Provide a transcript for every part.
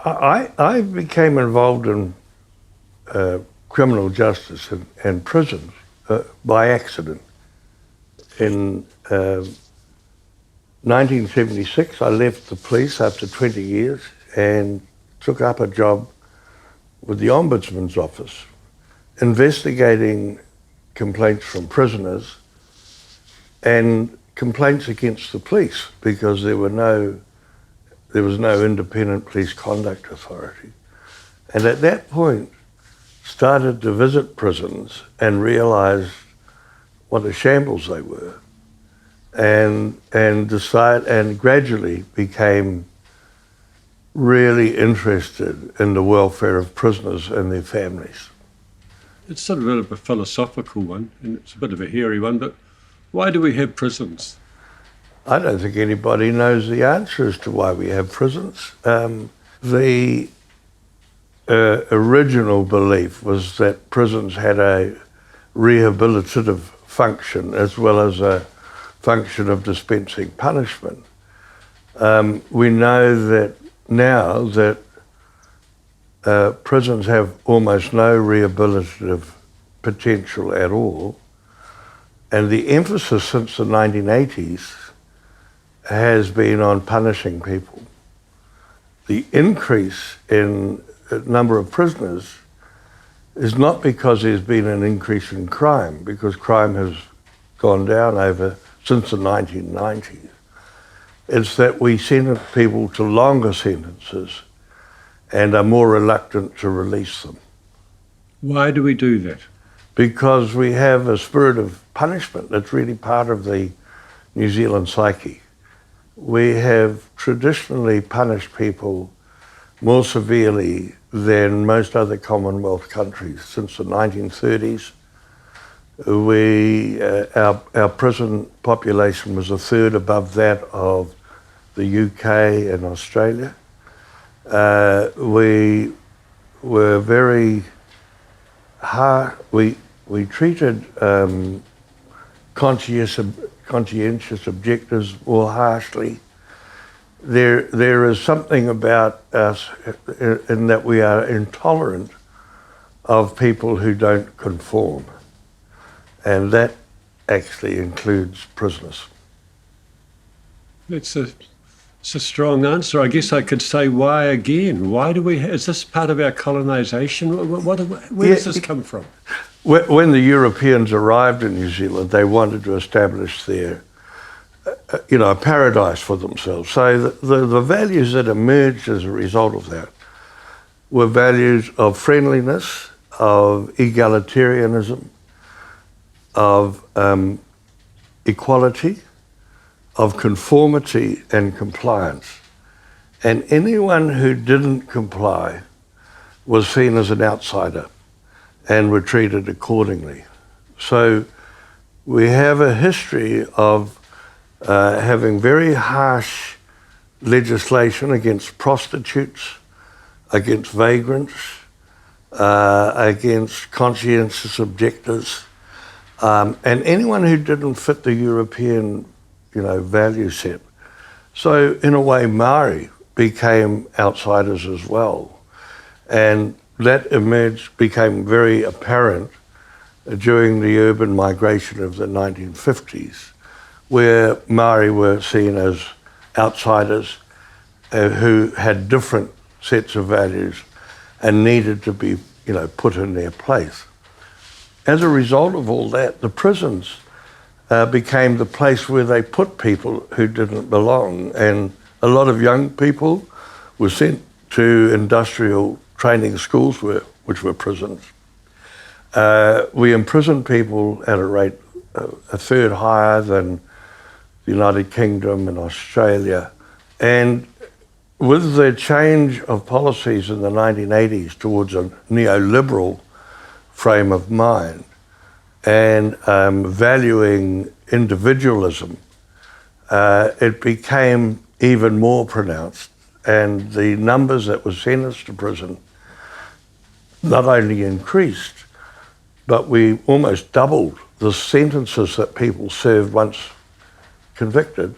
I became involved in criminal justice and prisons by accident. In 1976, I left the police after 20 years and took up a job with the Ombudsman's office, investigating complaints from prisoners and complaints against the police, because there was no independent police conduct authority. And at that point, started to visit prisons and realised what a shambles they were, and gradually became really interested in the welfare of prisoners and their families. It's sort of a bit of a philosophical one, and it's a bit of a hairy one, but why do we have prisons? I don't think anybody knows the answer as to why we have prisons. The original belief was that prisons had a rehabilitative function as well as a function of dispensing punishment. We know that now that prisons have almost no rehabilitative potential at all, and the emphasis since the 1980s has been on punishing people. The increase in the number of prisoners is not because there's been an increase in crime, because crime has gone down since the 1990s. It's that we sentence people to longer sentences and are more reluctant to release them. Why do we do that? Because we have a spirit of punishment that's really part of the New Zealand psyche. We have traditionally punished people more severely than most other Commonwealth countries since the 1930s. Our prison population was a third above that of the UK and Australia. We were very hard. We treated conscientious objectors more harshly. There is something about us in that we are intolerant of people who don't conform, and that actually includes prisoners. It's a strong answer. I guess I could say, why again? Why do we? Is this part of our colonisation? Where does this come from? When the Europeans arrived in New Zealand, they wanted to establish their, a paradise for themselves. So the values that emerged as a result of that were values of friendliness, of egalitarianism, of equality, of conformity and compliance. And anyone who didn't comply was seen as an outsider and were treated accordingly. So we have a history of having very harsh legislation against prostitutes, against vagrants, against conscientious objectors, and anyone who didn't fit the European, value set. So in a way, Maori became outsiders as well. And that became very apparent during the urban migration of the 1950s, where Maori were seen as outsiders who had different sets of values and needed to be, put in their place. As a result of all that, the prisons became the place where they put people who didn't belong, and a lot of young people were sent to industrial training schools, which were prisons. We imprisoned people at a rate a third higher than the United Kingdom and Australia. And with the change of policies in the 1980s towards a neoliberal frame of mind and valuing individualism, it became even more pronounced. And the numbers that were sentenced to prison not only increased, but we almost doubled the sentences that people served once convicted,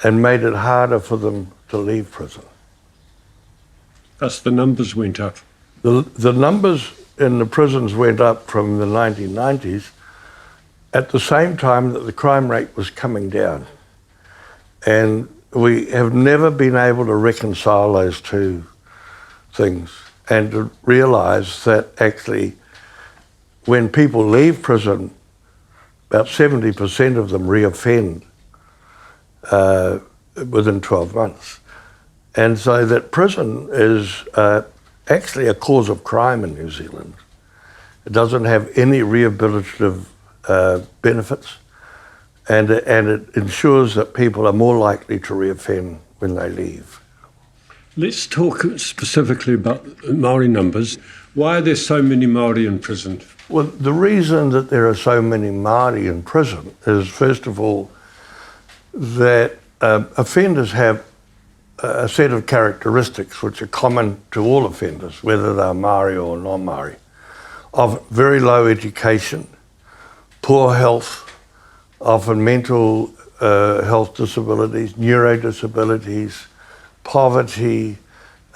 and made it harder for them to leave prison. Thus the numbers went up. The numbers in the prisons went up from the 1990s at the same time that the crime rate was coming down. And we have never been able to reconcile those two things and to realise that actually when people leave prison, about 70% of them reoffend within 12 months. And so that prison is actually a cause of crime in New Zealand. It doesn't have any rehabilitative benefits, and it ensures that people are more likely to reoffend when they leave. Let's talk specifically about Maori numbers. Why are there so many Maori in prison? Well, the reason that there are so many Māori in prison is, first of all, that offenders have a set of characteristics which are common to all offenders, whether they're Māori or non-Māori, of very low education, poor health, often mental health disabilities, neurodisabilities, poverty,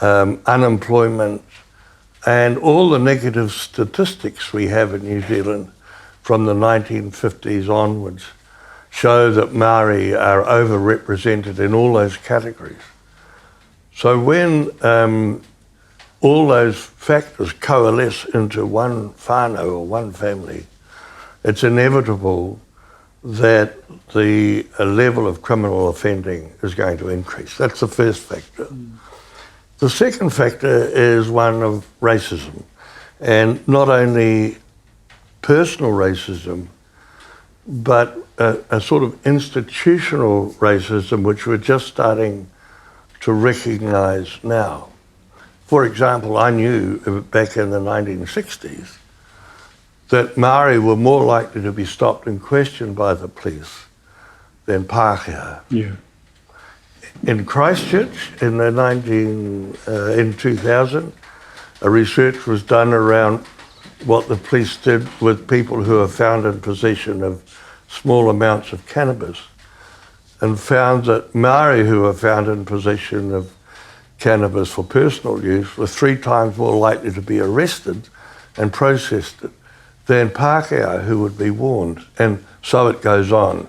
unemployment, and all the negative statistics we have in New Zealand from the 1950s onwards show that Māori are overrepresented in all those categories. So when all those factors coalesce into one whānau or one family, it's inevitable that the level of criminal offending is going to increase. That's the first factor. The second factor is one of racism, and not only personal racism, but a sort of institutional racism which we're just starting to recognise now. For example, I knew back in the 1960s that Maori were more likely to be stopped and questioned by the police than Pākehā. Yeah. In Christchurch in 2000, a research was done around what the police did with people who are found in possession of small amounts of cannabis, and found that Maori who were found in possession of cannabis for personal use were 3 times more likely to be arrested and processed than Pākehā who would be warned. And so it goes on.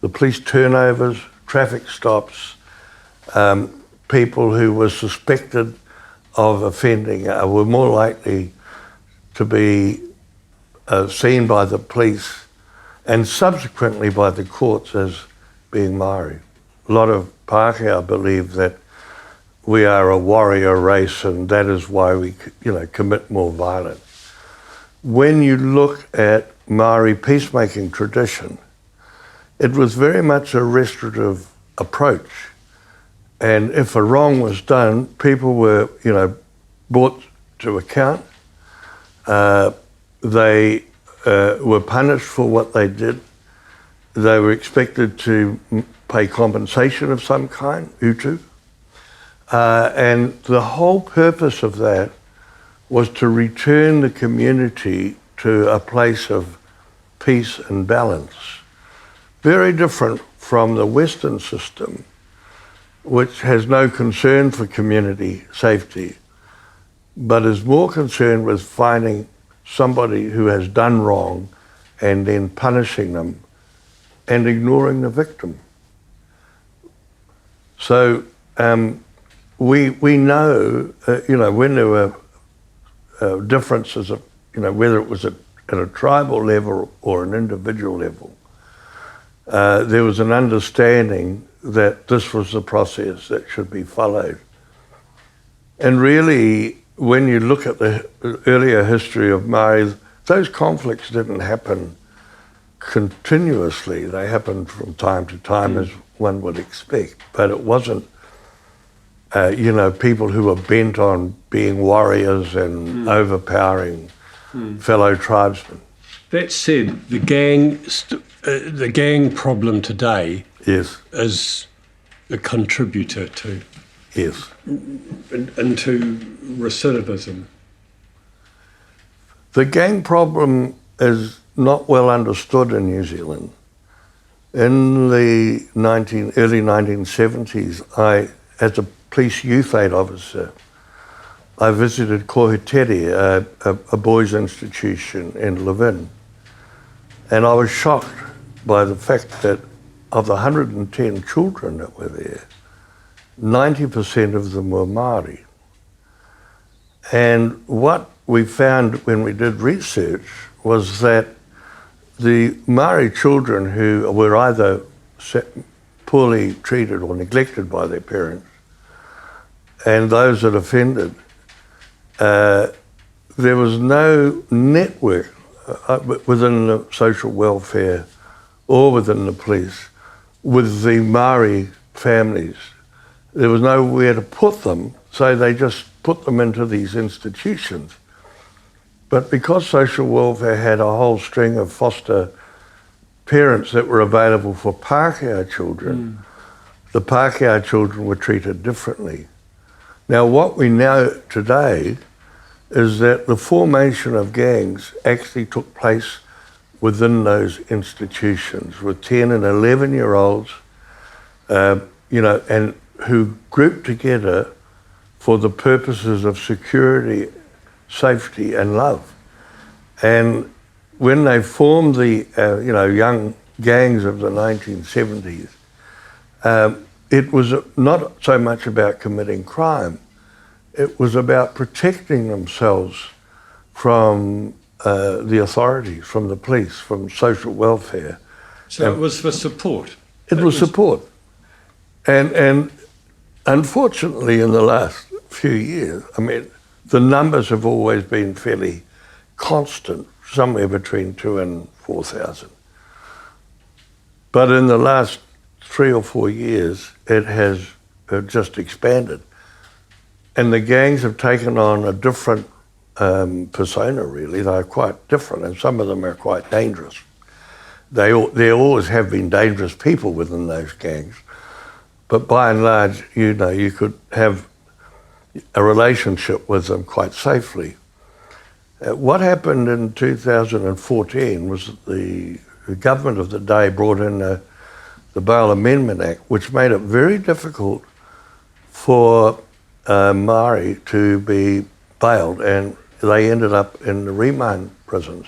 The police turnovers, traffic stops, people who were suspected of offending were more likely to be seen by the police and subsequently by the courts as being Maori. A lot of Pākehā believe that we are a warrior race and that is why we commit more violence. When you look at Maori peacemaking tradition, it was very much a restorative approach. And if a wrong was done, people were, brought to account. They were punished for what they did. They were expected to pay compensation of some kind, utu. And the whole purpose of that was to return the community to a place of peace and balance. Very different from the Western system, which has no concern for community safety, but is more concerned with finding somebody who has done wrong and then punishing them and ignoring the victim. So we know, when there were differences of, whether it was at a tribal level or an individual level, there was an understanding that this was the process that should be followed. And really, when you look at the earlier history of Māori, those conflicts didn't happen continuously. They happened from time to time, as one would expect, but it wasn't, people who were bent on being warriors and overpowering fellow tribesmen. That said, the gang problem today Yes. is a contributor to Yes. into recidivism. The gang problem is not well understood in New Zealand. In the early 1970s, I, as a police youth aid officer, I visited Kohitere, a boys' institution in Levin, and I was shocked by the fact that of the 110 children that were there, 90% of them were Māori. And what we found when we did research was that the Maori children who were either poorly treated or neglected by their parents, and those that offended, there was no network within the social welfare or within the police with the Maori families. There was nowhere to put them, so they just put them into these institutions. But because social welfare had a whole string of foster parents that were available for Pākehā children, the Pākehā children were treated differently. Now, what we know today is that the formation of gangs actually took place within those institutions with 10 and 11-year-olds, and who grouped together for the purposes of security, safety and love. And when they formed the young gangs of the 1970s, it was not so much about committing crime, it was about protecting themselves from the authorities, from the police, from social welfare. So it was for support? It was support. And unfortunately, in the last few years, I mean, the numbers have always been fairly constant, somewhere between 2,000 and 4,000. But in the last 3 or 4 years, it has just expanded. And the gangs have taken on a different persona, really. They're quite different, and some of them are quite dangerous. There always have been dangerous people within those gangs. But by and large, you could have a relationship with them quite safely. What happened in 2014 was that the government of the day brought in the Bail Amendment Act, which made it very difficult for Maori to be bailed, and they ended up in the remand prisons.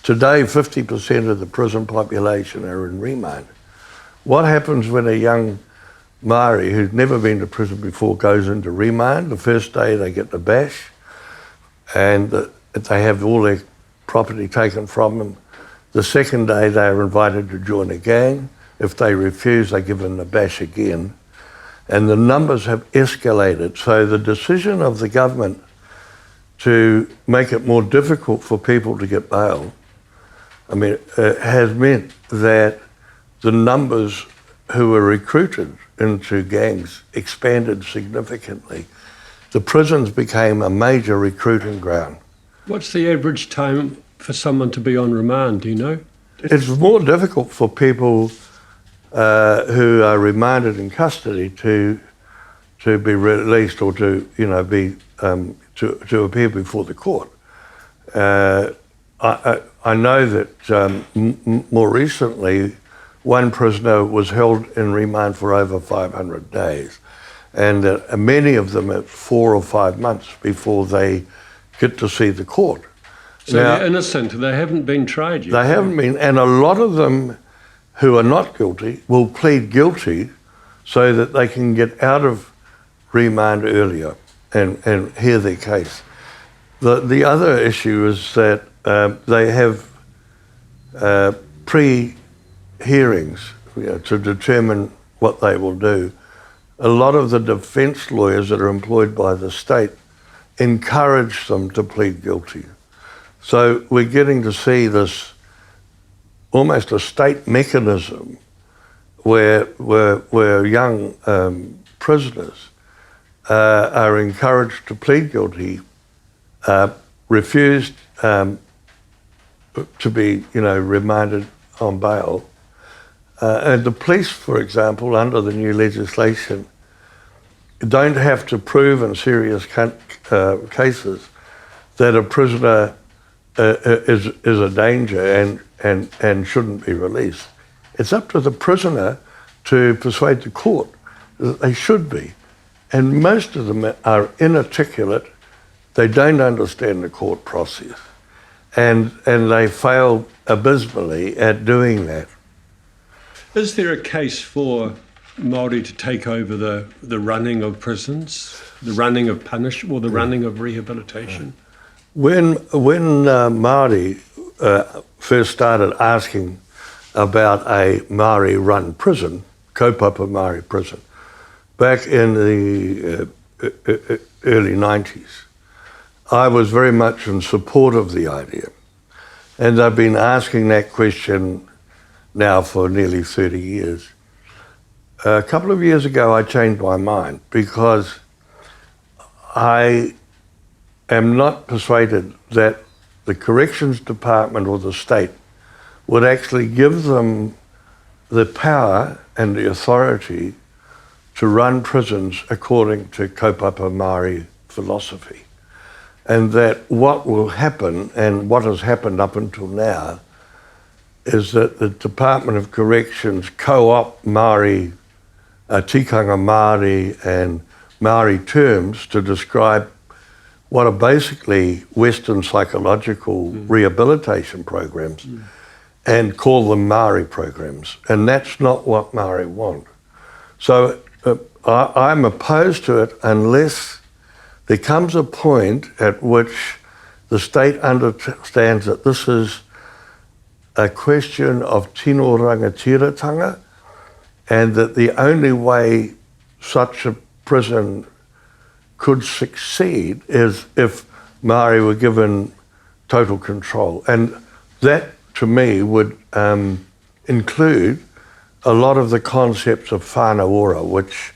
Today, 50% of the prison population are in remand. What happens when a young Maori who's never been to prison before goes into remand? The first day they get the bash, and they have all their property taken from them. The second day they are invited to join a gang. If they refuse, they give them the bash again. And the numbers have escalated. So the decision of the government to make it more difficult for people to get bail, has meant that the numbers who were recruited into gangs expanded significantly. The prisons became a major recruiting ground. What's the average time for someone to be on remand, do you know? It's more difficult for people who are remanded in custody to be released or to appear before the court. I know that more recently, one prisoner was held in remand for over 500 days, and many of them at 4 or 5 months before they get to see the court. So they're innocent, they haven't been tried yet? They haven't been, and a lot of them who are not guilty will plead guilty so that they can get out of remand earlier and hear their case. The other issue is that they have pre-hearings to determine what they will do. A lot of the defence lawyers that are employed by the state encourage them to plead guilty. So we're getting to see this almost a state mechanism where young prisoners are encouraged to plead guilty, refused to be, remanded on bail. And the police, for example, under the new legislation, don't have to prove in serious cases that a prisoner is a danger and shouldn't be released. It's up to the prisoner to persuade the court that they should be. And most of them are inarticulate They don't understand the court process. And they fail abysmally at doing that. Is there a case for Māori to take over the running of prisons, the running of punishment, or the running of rehabilitation? When Māori first started asking about a Māori-run prison, kaupapa Māori prison, back in the early 90s, I was very much in support of the idea. And I've been asking that question now for nearly 30 years. A couple of years ago, I changed my mind because I am not persuaded that the Corrections Department or the state would actually give them the power and the authority to run prisons according to kaupapa Māori philosophy. And that what will happen, and what has happened up until now, is that the Department of Corrections co-opt Māori, tikanga Māori and Māori terms to describe what are basically Western psychological rehabilitation programs and call them Māori programs. And that's not what Māori want. So I'm opposed to it unless there comes a point at which the state understands that this is a question of tino rangatiratanga, and that the only way such a prison could succeed is if Māori were given total control. And that, to me, would include a lot of the concepts of whānau ora, which,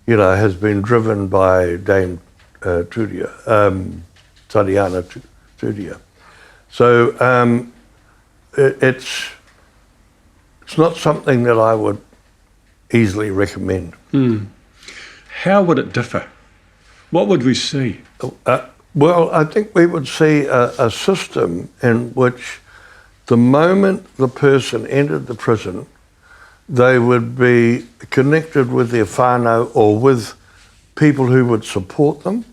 has been driven by Dame Tariana Tudia. So it's not something that I would easily recommend. How would it differ? What would we see? Well, I think we would see a system in which the moment the person entered the prison, they would be connected with their whānau or with people who would support them.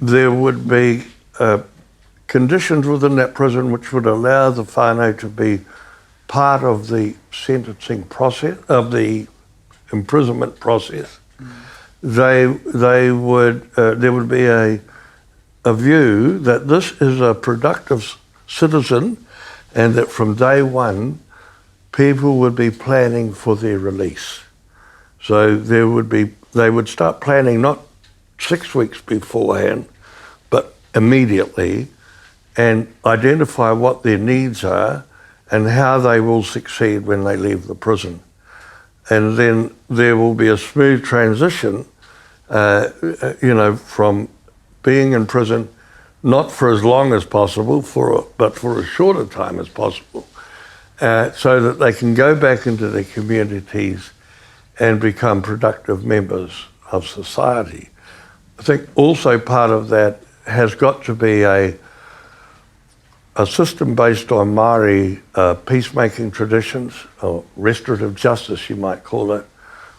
There would be conditions within that prison which would allow the whānau to be part of the sentencing process, of the imprisonment process. There would be a view that this is a productive citizen, and that from day one, people would be planning for their release. So they would start planning not 6 weeks beforehand, but immediately, and identify what their needs are and how they will succeed when they leave the prison. And then there will be a smooth transition, from being in prison, not for as long as possible, but for as short a time as possible, so that they can go back into their communities and become productive members of society. I think also part of that has got to be a system based on Māori peacemaking traditions, or restorative justice you might call it,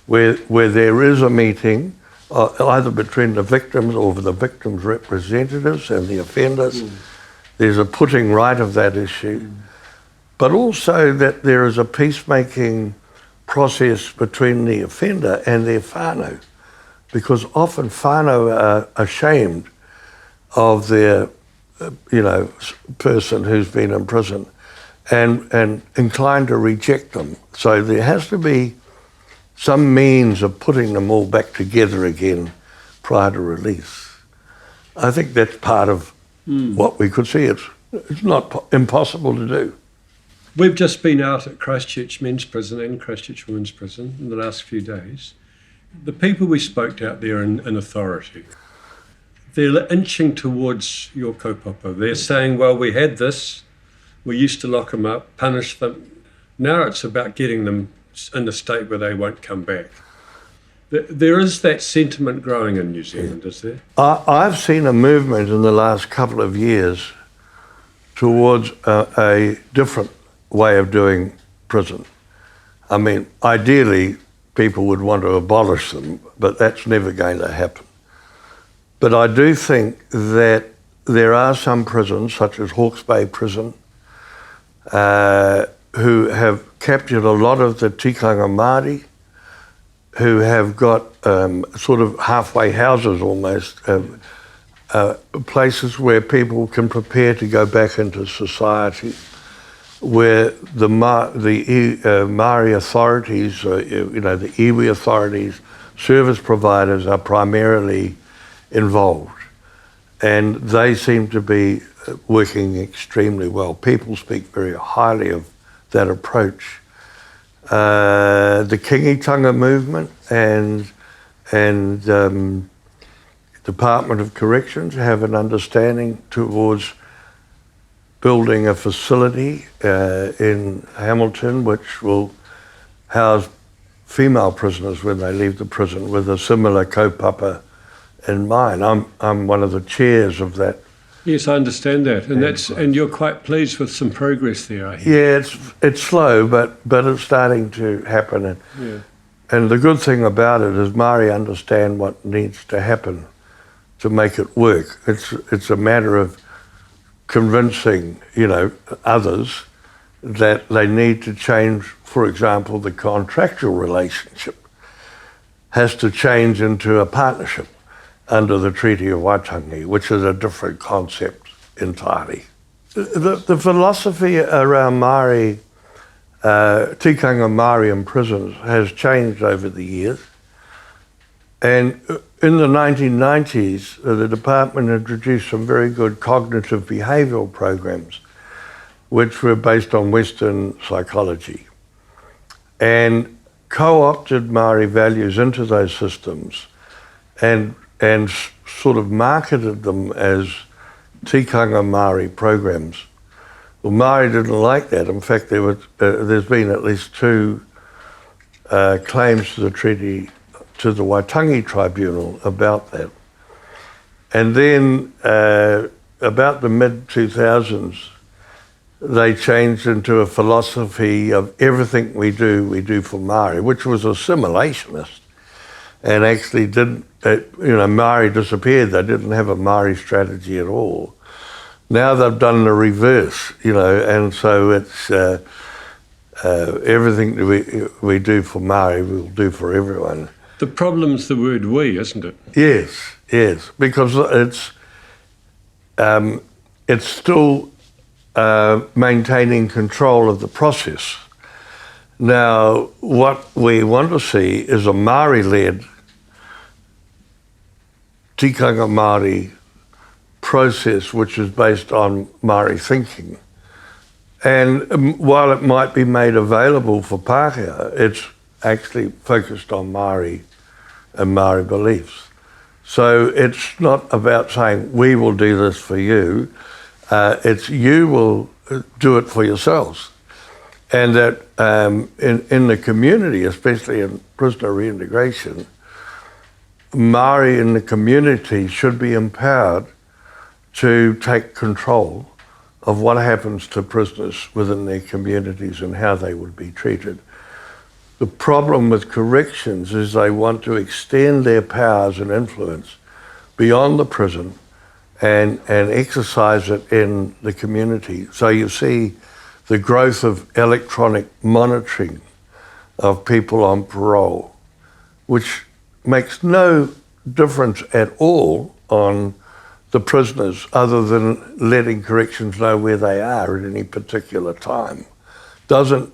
where there is a meeting either between the victims or the victims' representatives and the offenders. There's a putting right of that issue, but also that there is a peacemaking process between the offender and their whānau, because often whānau are ashamed of their person who's been in prison and inclined to reject them. So there has to be some means of putting them all back together again prior to release. I think that's part of what we could see. It's not impossible to do. We've just been out at Christchurch Men's Prison and Christchurch Women's Prison in the last few days. The people we spoke to out there in authority, they're inching towards your kaupapa. They're saying, well, we had this, we used to lock them up, punish them. Now it's about getting them in a state where they won't come back. There is that sentiment growing in New Zealand, is there? I've seen a movement in the last couple of years towards a different way of doing prison. I mean, ideally, people would want to abolish them, but that's never going to happen. But I do think that there are some prisons, such as Hawke's Bay Prison, who have captured a lot of the tikanga Māori, who have got sort of halfway houses almost, places where people can prepare to go back into society, where the Maori authorities, the iwi authorities, service providers are primarily involved. And they seem to be working extremely well. People speak very highly of that approach. The Kingitanga movement and Department of Corrections have an understanding towards building a facility in Hamilton which will house female prisoners when they leave the prison with a similar kaupapa in mind. I'm one of the chairs of that. Yes, I understand that, and you're quite pleased with some progress there, I hear. Yeah, it's slow, but it's starting to happen. And the good thing about it is Māori understand what needs to happen to make it work. It's a matter of convincing, others that they need to change. For example, the contractual relationship has to change into a partnership under the Treaty of Waitangi, which is a different concept entirely. The philosophy around Māori, tikanga Māori in prisons has changed over the years. And in the 1990s, the department introduced some very good cognitive behavioural programs, which were based on Western psychology, and co-opted Māori values into those systems and sort of marketed them as tikanga Māori programs. Well, Māori didn't like that. In fact, there's been at least 2 claims to the treaty, to the Waitangi Tribunal about that. And then about the mid-2000s, they changed into a philosophy of everything we do for Māori, which was assimilationist, and actually didn't, Māori disappeared. They didn't have a Māori strategy at all. Now they've done the reverse, and so it's everything that we do for Māori, we'll do for everyone. The problem's the word "we," isn't it? Yes, because it's still maintaining control of the process. Now, what we want to see is a Māori-led tikanga Māori process which is based on Māori thinking. And while it might be made available for Pākehā, it's actually focused on Māori and Māori beliefs. So it's not about saying, we will do this for you, it's you will do it for yourselves. And that in the community, especially in prisoner reintegration, Māori in the community should be empowered to take control of what happens to prisoners within their communities and how they would be treated. The problem with corrections is they want to extend their powers and influence beyond the prison and exercise it in the community. So you see the growth of electronic monitoring of people on parole, which makes no difference at all on the prisoners other than letting corrections know where they are at any particular time. Doesn't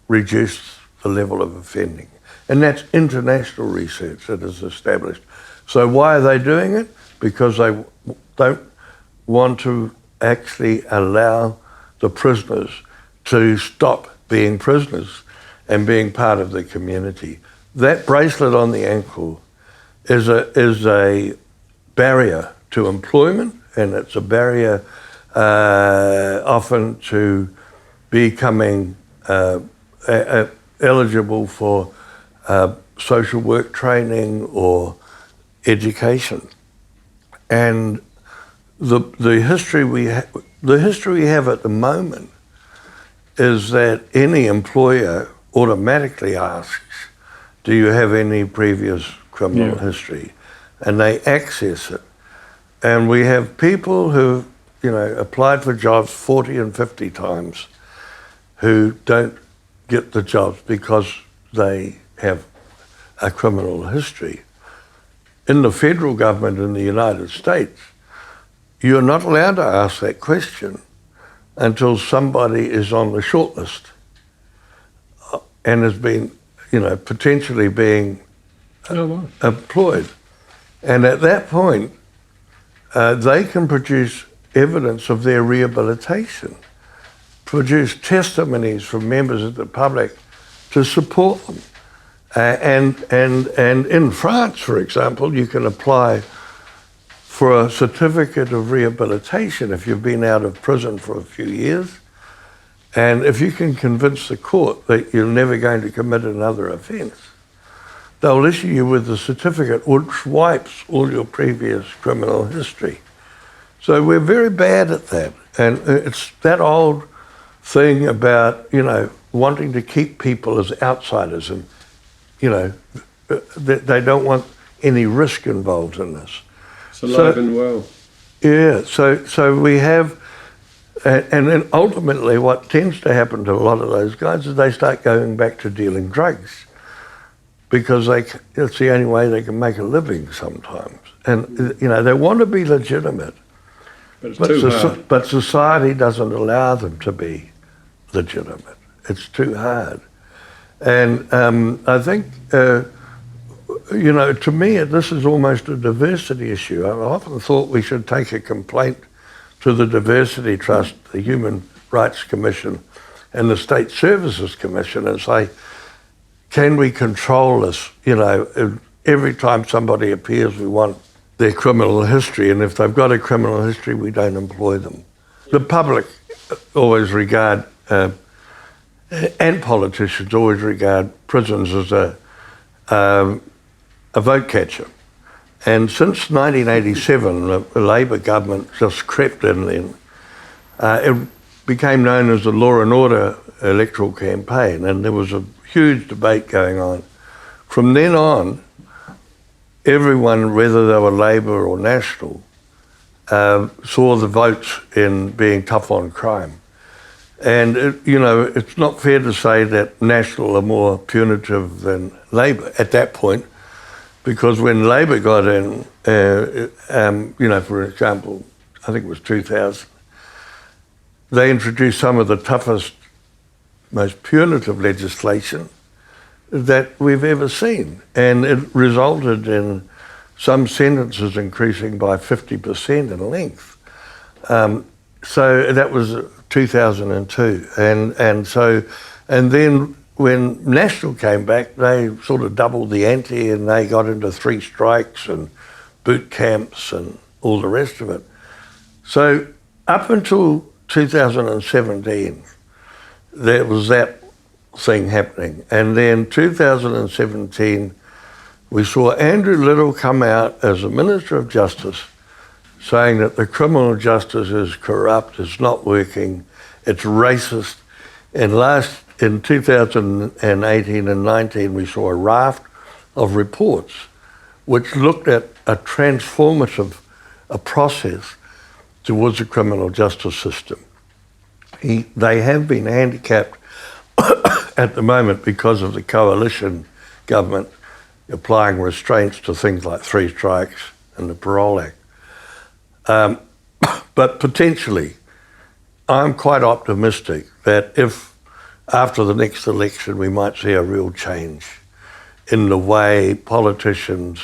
reduce the level of offending. And that's international research that is established. So why are they doing it? Because they don't want to actually allow the prisoners to stop being prisoners and being part of the community. That bracelet on the ankle is a barrier to employment, and it's a barrier often to becoming eligible for social work training or education. And the history we have at the moment is that any employer automatically asks, do you have any previous criminal history? And they access it. And we have people who, applied for jobs 40 and 50 times who don't get the jobs because they have a criminal history. In the federal government in the United States, you're not allowed to ask that question until somebody is on the shortlist and has been, potentially being employed. And at that point, they can produce evidence of their rehabilitation, produce testimonies from members of the public to support them. And in France, for example, you can apply for a certificate of rehabilitation if you've been out of prison for a few years. And if you can convince the court that you're never going to commit another offence, they'll issue you with a certificate which wipes all your previous criminal history. So we're very bad at that. And it's that old thing about, wanting to keep people as outsiders and, they don't want any risk involved in this. It's alive and well. Yeah, so we have, and then ultimately what tends to happen to a lot of those guys is they start going back to dealing drugs because it's the only way they can make a living sometimes. And, they want to be legitimate, but society doesn't allow them to be legitimate. It's too hard. And I think, to me, this is almost a diversity issue. I've often thought we should take a complaint to the Diversity Trust, the Human Rights Commission, and the State Services Commission and say, can we control this? Every time somebody appears, we want their criminal history, and if they've got a criminal history, we don't employ them. The public always regard, and politicians always regard prisons as a vote catcher. And since 1987, the Labor government just crept in then. It became known as the Law and Order electoral campaign, and there was a huge debate going on. From then on, everyone, whether they were Labor or National, saw the votes in being tough on crime. And, it's not fair to say that National are more punitive than Labor at that point, because when Labor got in, for example, I think it was 2000, they introduced some of the toughest, most punitive legislation that we've ever seen. And it resulted in some sentences increasing by 50% in length. So that was 2002. And then when National came back, they sort of doubled the ante and they got into 3 strikes and boot camps and all the rest of it. So up until 2017, there was that thing happening. And then 2017, we saw Andrew Little come out as the Minister of Justice saying that the criminal justice is corrupt, it's not working, it's racist. And in 2018 and 19, we saw a raft of reports which looked at a transformative process towards the criminal justice system. They have been handicapped at the moment because of the coalition government applying restraints to things like 3 strikes and the Parole Act. But potentially, I'm quite optimistic that if after the next election we might see a real change in the way politicians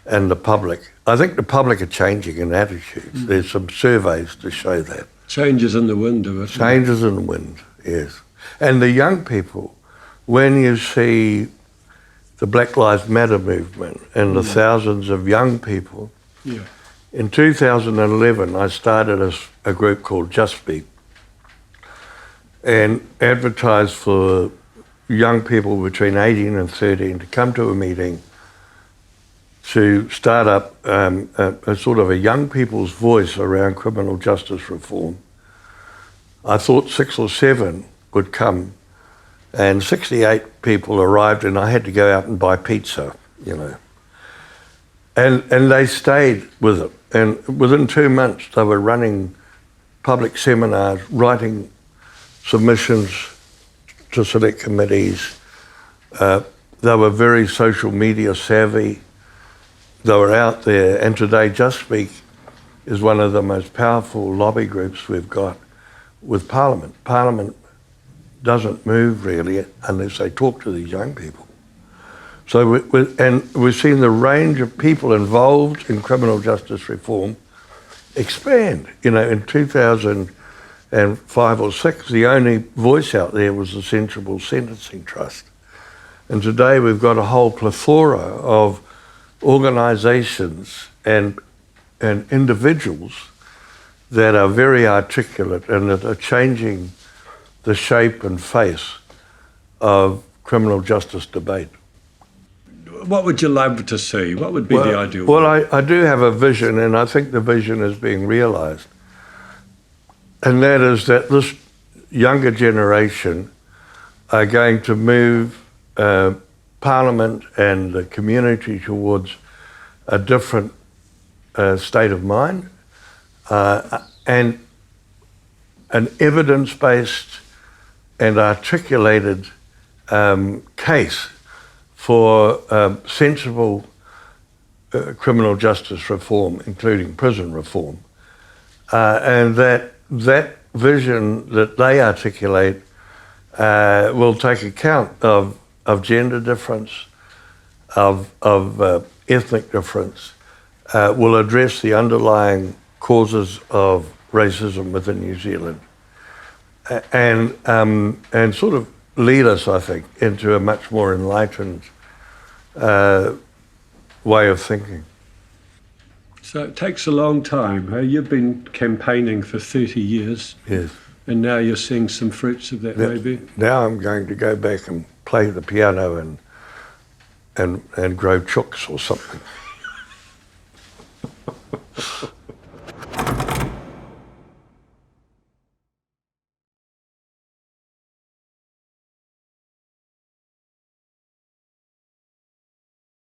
and the public, I think the public are changing in attitudes. There's some surveys to show that. Changes in the wind of it. Changes in the wind, yes. And the young people, when you see the Black Lives Matter movement and the thousands of young people, in 2011 I started a group called Just Speak and advertised for young people between 18 and 13 to come to a meeting to start up a sort of a young people's voice around criminal justice reform. I thought 6 or 7 would come, and 68 people arrived, and I had to go out and buy pizza, And they stayed with it. And within 2 months, they were running public seminars, writing submissions to select committees. They were very social media savvy. They were out there, and today Just Speak is one of the most powerful lobby groups we've got with Parliament. Parliament doesn't move really unless they talk to these young people. So we've seen the range of people involved in criminal justice reform expand. You know, in 2005 or 6, the only voice out there was the Sensible Sentencing Trust. And today we've got a whole plethora of organisations and individuals that are very articulate and that are changing the shape and face of criminal justice debate. What would you love to see? What would be the ideal? Well, I do have a vision, and I think the vision is being realised. And that is that this younger generation are going to move Parliament and the community towards a different state of mind and an evidence-based and articulated case for sensible criminal justice reform, including prison reform, and that vision that they articulate will take account of gender difference, of ethnic difference, will address the underlying causes of racism within New Zealand, and sort of lead us, I think, into a much more enlightened way of thinking. So it takes a long time. Hey? You've been campaigning for 30 years. Yes. And now you're seeing some fruits of that, maybe? Now I'm going to go back and play the piano and grow chooks or something.